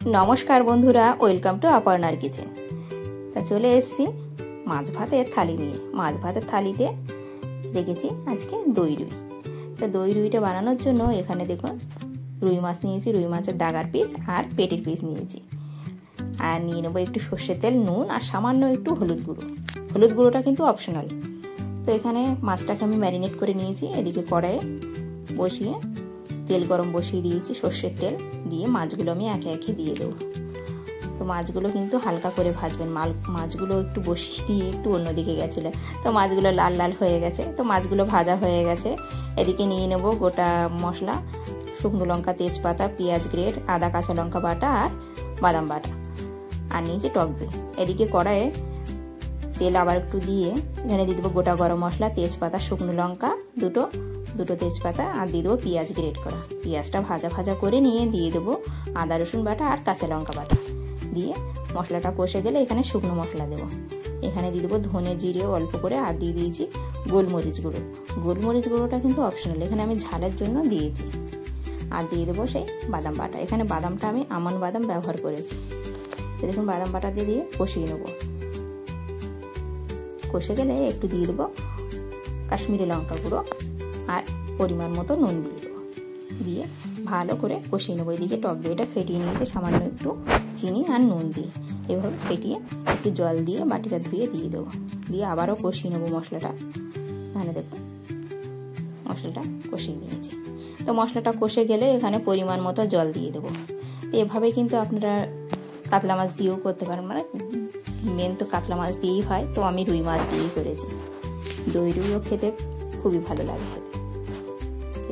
नमस्कार बंधुरा welcome to अपर्णार kitchen. ता चले एसेছি মাছ ভাতের থালি নিয়ে। মাছ ভাতের থালিতে রেখেছি আজকে দই রুই। তো দই রুইটা বানানোর জন্য এখানে দেখুন রুই মাছ নিয়েছি, রুই মাছের দাগার পিস আর পেটির পিস নিয়েছি। আর নিয়ে নেবো একটু সর্ষের তেল, নুন আর সামান্য একটু হলুদ গুঁড়ো। হলুদ গুঁড়োটা কিন্তু অপশনাল। তো এখানে মাছটাকে আমি ম্যারিনেট করে নিয়েছি। এদিকে কড়াইয়ে বসিয়ে তেল গরম বসিয়ে দিয়েছি, সর্ষের তেল দিয়ে মাছগুলো আমি একে একে দিয়ে দেবো। তো মাছগুলো কিন্তু হালকা করে ভাজবেন। মাছগুলো একটু বসিয়ে দিয়ে একটু অন্যদিকে গেছিলো, তো মাছগুলো লাল লাল হয়ে গেছে। তো মাছগুলো ভাজা হয়ে গেছে। এদিকে নিয়ে নেব গোটা মশলা, শুকনো লঙ্কা, তেজপাতা, পেঁয়াজ গ্রেট, আদা কাঁচা লঙ্কা বাটা আর বাদাম বাটা, আর নিয়েছি টক দই। এদিকে কড়াইয়ে তেল আবার একটু দিয়ে এখানে দিয়ে দেবো গোটা গরম মশলা, তেজপাতা, শুকনো লঙ্কা দুটো তেজপাতা, আর দিয়ে দেবো পেঁয়াজ গ্রেট করা। পেঁয়াজটা ভাজা ভাজা করে নিয়ে দিয়ে দেবো আদা রসুন বাটা আর কাঁচা লঙ্কা বাটা। দিয়ে মশলাটা কষে গেলে এখানে শুকনো মশলা দেবো। এখানে দিয়ে দেবো ধনে জিরে অল্প করে, আর দিয়ে দিয়েছি গোলমরিচ গুঁড়ো। গোলমরিচ গুঁড়োটা কিন্তু অপশনাল, এখানে আমি ঝালের জন্য দিয়েছি। আর দিয়ে দেবো সেই বাদাম বাটা। এখানে বাদামটা আমি আমন্ড বাদাম ব্যবহার করেছি। দেখুন বাদাম বাটা দিয়ে কষিয়ে নেবো। কষে গেলে একটু দিয়ে দেবো কাশ্মীরি লঙ্কা গুঁড়ো আর পরিমাণ মতো নুন দিয়ে দেবো। দিয়ে ভালো করে কষিয়ে নেবো। এদিকে টক দইটা ফেটিয়ে নিয়েছে সামান্য একটু চিনি আর নুন দিয়ে, এভাবে ফেটিয়ে একটু জল দিয়ে বাটিটা ধুয়ে দিয়ে দেবো। দিয়ে আবারও কষিয়ে নেবো মশলাটা। এখানে দেখুন মশলাটা কষিয়ে নিয়েছি। তো মশলাটা কষে গেলে এখানে পরিমাণ মতো জল দিয়ে দেবো। তো এভাবে কিন্তু আপনারা কাতলা মাছ দিয়েও করতে পারেন, মানে মেন তো কাতলা মাছ দিয়েই হয়, তো আমি রুই মাছ দিয়েই করেছি। দই রুইও খেতে খুবই ভালো লাগে খেতে।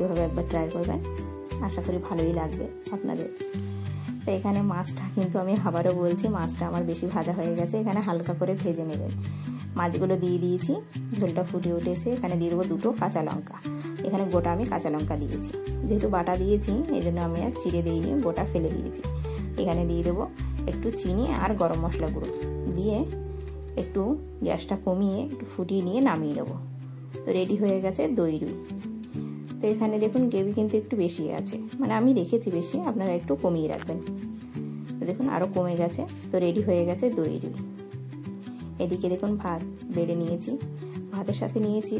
এভাবে একবার ট্রাই করবেন, আশা করি ভালোই লাগবে আপনাদের। তো এখানে মাছটা কিন্তু আমি আবারও বলছি, মাছটা আমার বেশি ভাজা হয়ে গেছে। এখানে হালকা করে ভেজে নেবেন। মাছগুলো দিয়ে দিয়েছি, ঝোলটা ফুটে উঠেছে। এখানে দিয়ে দেবো দুটো কাঁচা লঙ্কা। এখানে গোটা আমি কাঁচা লঙ্কা দিয়েছি, যেহেতু বাটা দিয়েছি এই জন্য আমি আর চিড়ে দিইনি, গোটা ফেলে দিয়েছি। এখানে দিয়ে দেবো একটু চিনি আর গরম মশলা গুঁড়ো দিয়ে একটু গ্যাসটা কমিয়ে একটু ফুটিয়ে নিয়ে নামিয়ে নেবো। তো রেডি হয়ে গেছে দই রুই। তো এখানে দেখুন গ্রেভি কিন্তু একটু বেশি আছে, মানে আমি রেখেছি বেশি, আপনারা একটু কমিয়ে রাখবেন। তো দেখুন আরও কমে গেছে। তো রেডি হয়ে গেছে দই রুই। এদিকে দেখুন ভাত বেড়ে নিয়েছি। ভাতের সাথে নিয়েছি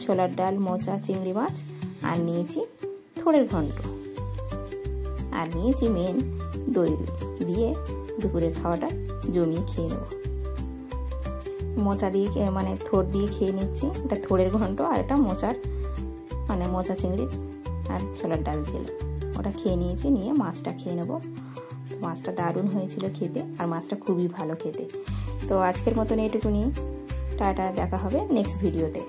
ছোলার ডাল, মোচা, চিংড়ি মাছ, আর নিয়েছি থোড়ের ঘন্ট, আর নিয়েছি মেন দই রুই। দিয়ে দুপুরের খাওয়াটা জমিয়ে খেয়ে নেব। মোচা দিয়ে মানে থোড় দিয়ে খেয়ে নিচ্ছি। এটা থোড়ের ঘন্ট, আর এটা মোচা চিংড়ি আর ছোলার ডাল দিল, ওটা খেয়ে নিয়েছি। নিয়ে মাছটা খেয়ে নেবো। মাছটা দারুণ হয়েছিল খেতে, আর মাছটা খুবই ভালো খেতে। তো আজকের মতন এটুকুনি, টাটা, দেখা হবে নেক্সট ভিডিওতে।